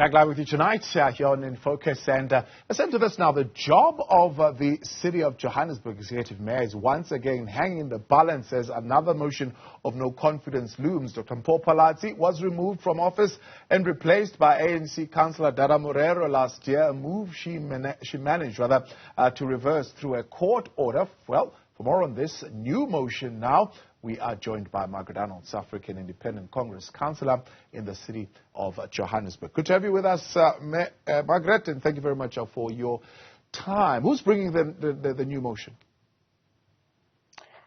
Back live with you tonight here on In Focus, and listen to this now. The job of the City of Johannesburg Executive Mayor is once again hanging in the balance as another motion of no confidence looms. Dr. Mpho Phalatse was removed from office and replaced by ANC Councillor Dada Morero last year, a move she managed to reverse through a court order. Well, for more on this new motion now, we are joined by Margaret, Arnolds, African Independent Congress Councillor in the City of Johannesburg. Good to have you with us, Margaret, and thank you very much for your time. Who's bringing the new motion?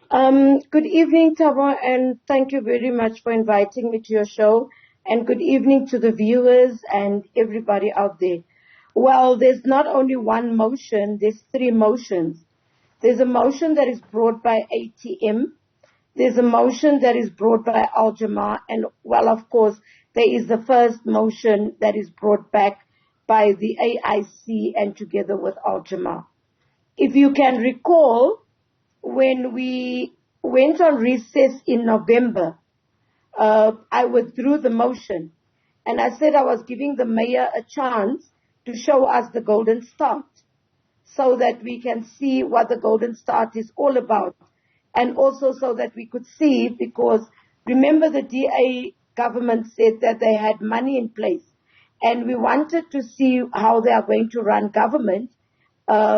Good evening, Thabo, and thank you very much for inviting me to your show. And good evening to the viewers and everybody out there. Well, there's not only one motion, there's three motions. There's a motion that is brought by ATM. There's a motion that is brought by Al-Jamaa, and, well, of course, there is the first motion that is brought back by the AIC and together with Al-Jamaa. If you can recall, when we went on recess in November, I withdrew the motion, and I said I was giving the mayor a chance to show us the Golden Start so that we can see what the Golden Start is all about. And also so that we could see, because remember the DA government said that they had money in place. And we wanted to see how they are going to run government as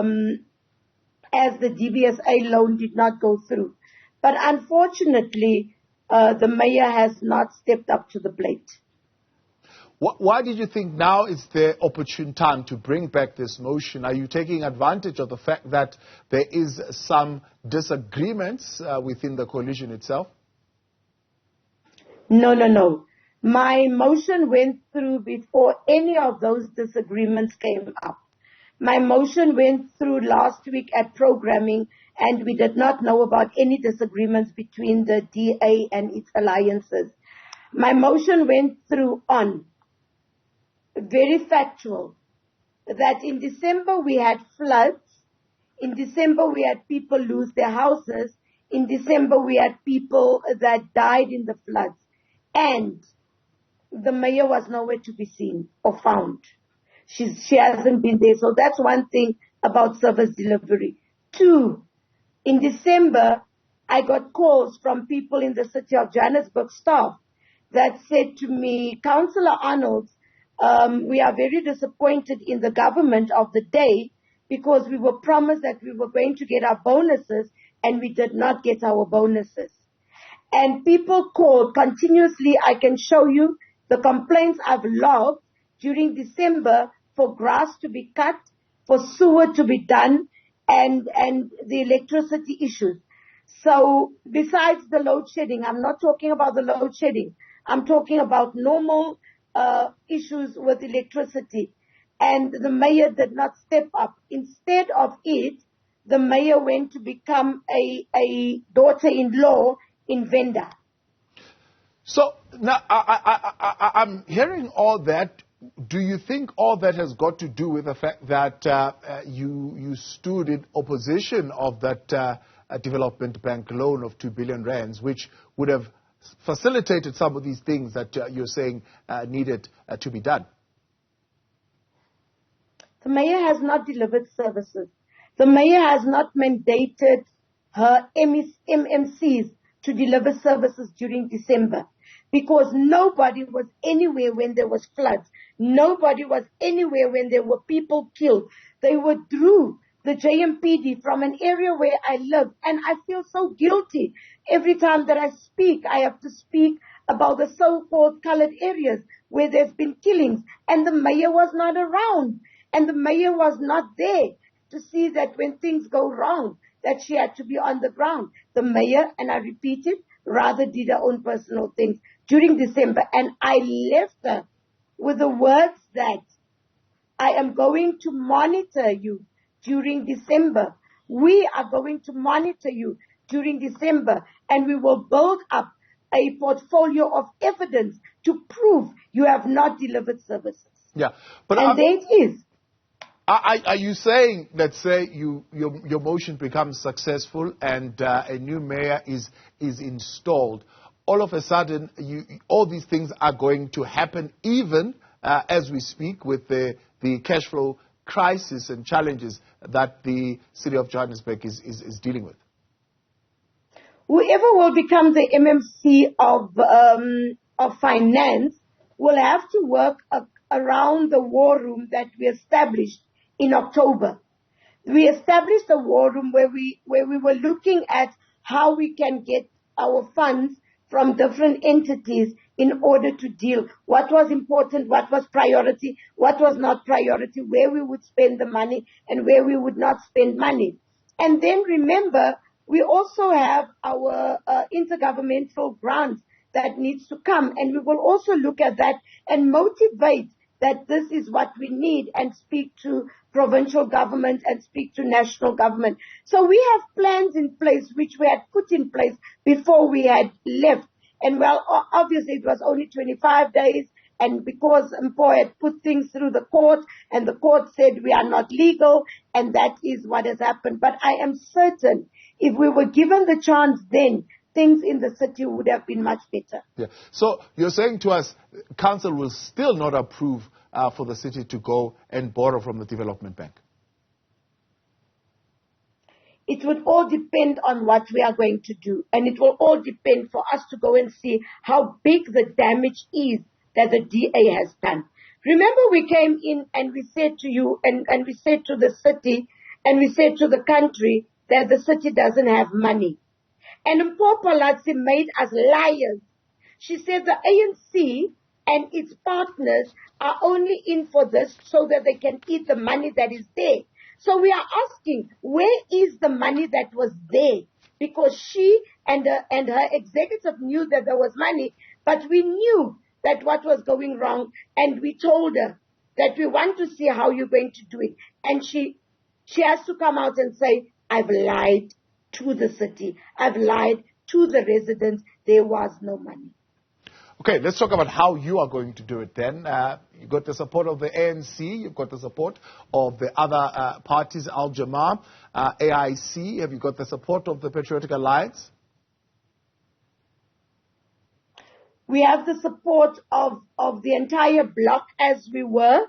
the DBSA loan did not go through. But unfortunately, the mayor has not stepped up to the plate. Why did you think now is the opportune time to bring back this motion? Are you taking advantage of the fact that there is some disagreements within the coalition itself? No. My motion went through before any of those disagreements came up. My motion went through last week at programming, and we did not know about any disagreements between the DA and its alliances. My motion went through on very factual, that in December we had floods, in December we had people lose their houses, in December we had people that died in the floods, and the mayor was nowhere to be seen or found. She hasn't been there, so that's one thing about service delivery. Two, in December I got calls from people in the City of Johannesburg staff that said to me, Councillor Arnolds, we are very disappointed in the government of the day because we were promised that we were going to get our bonuses and we did not get our bonuses. And people called continuously. I can show you the complaints I've logged during December for grass to be cut, for sewer to be done, and the electricity issues. So besides the load shedding, I'm not talking about the load shedding. I'm talking about normal issues with electricity, and the mayor did not step up. Instead of it, the mayor went to become a daughter-in-law in Venda. So now I'm hearing all that. Do you think all that has got to do with the fact that you stood in opposition of that development bank loan of 2 billion rands, which would have facilitated some of these things that you're saying needed to be done? The mayor has not delivered services. The mayor has not mandated her MMCs to deliver services during December, because nobody was anywhere when there was floods. Nobody was anywhere when there were people killed. They withdrew the JMPD from an area where I live, and I feel so guilty. Every time that I speak, I have to speak about the so-called colored areas where there's been killings, and the mayor was not around, and the mayor was not there to see that when things go wrong, that she had to be on the ground. The mayor, and I repeat it, rather did her own personal things during December, and I left her with the words that I am going to monitor you during December. We are going to monitor you during December, and we will build up a portfolio of evidence to prove you have not delivered services. Yeah, but and there it is. Are you saying that, say, your motion becomes successful and a new mayor is installed, all of a sudden all these things are going to happen even as we speak with the cash flow crisis and challenges that the city of Johannesburg is dealing with? Whoever will become the MMC of finance will have to work around the war room that we established in October. We established a war room where we were looking at how we can get our funds from different entities in order to deal what was important, what was priority, what was not priority, where we would spend the money and where we would not spend money. And then remember, we also have our intergovernmental grants that needs to come, and we will also look at that and motivate that this is what we need and speak to provincial government and speak to national government. So we have plans in place which we had put in place before we had left. And well, obviously it was only 25 days, and because Mpho had put things through the court and the court said we are not legal, and that is what has happened. But I am certain if we were given the chance then, things in the city would have been much better. Yeah. So you're saying to us, council will still not approve for the city to go and borrow from the development bank? It would all depend on what we are going to do. And it will all depend for us to go and see how big the damage is that the DA has done. Remember, we came in and we said to you, and we said to the city, and we said to the country that the city doesn't have money. And Mpho Phalatse made us liars. She said the ANC and its partners are only in for this so that they can eat the money that is there. So we are asking, where is the money that was there? Because she and her executive knew that there was money, but we knew that what was going wrong, and we told her that we want to see how you're going to do it. And she has to come out and say, I've lied to the city. I've lied to the residents. There was no money. Okay, let's talk about how you are going to do it then. You've got the support of the ANC. You've got the support of the other parties, Al-Jamaa, AIC. Have you got the support of the Patriotic Alliance? We have the support of the entire bloc as we were,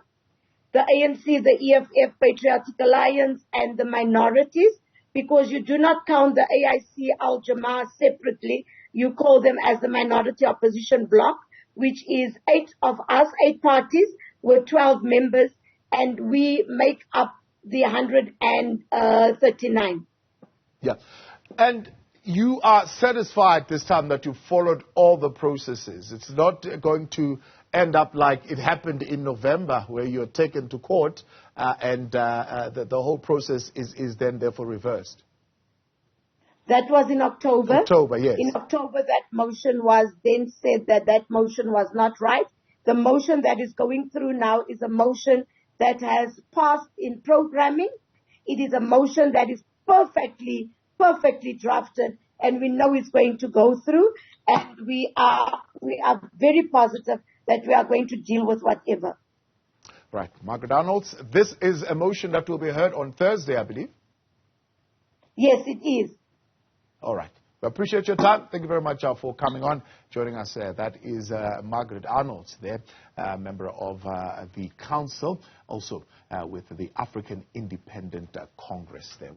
the ANC, the EFF, Patriotic Alliance, and the minorities, because you do not count the AIC, Al-Jamaa separately. You call them as the minority opposition bloc, which is 8 of us, 8 parties with 12 members, and we make up the 139. Yeah. And you are satisfied this time that you followed all the processes. It's not going to end up like it happened in November, where you're taken to court and the whole process is then therefore reversed. That was in October. October, yes. In October, that motion was then said that motion was not right. The motion that is going through now is a motion that has passed in programming. It is a motion that is perfectly drafted, and we know it's going to go through. And we are very positive that we are going to deal with whatever. Right. Margaret Arnolds, this is a motion that will be heard on Thursday, I believe. Yes, it is. All right. We appreciate your time. Thank you very much for coming on, joining us. That is Margaret Arnolds there, member of the council, also with the African Independent Congress there.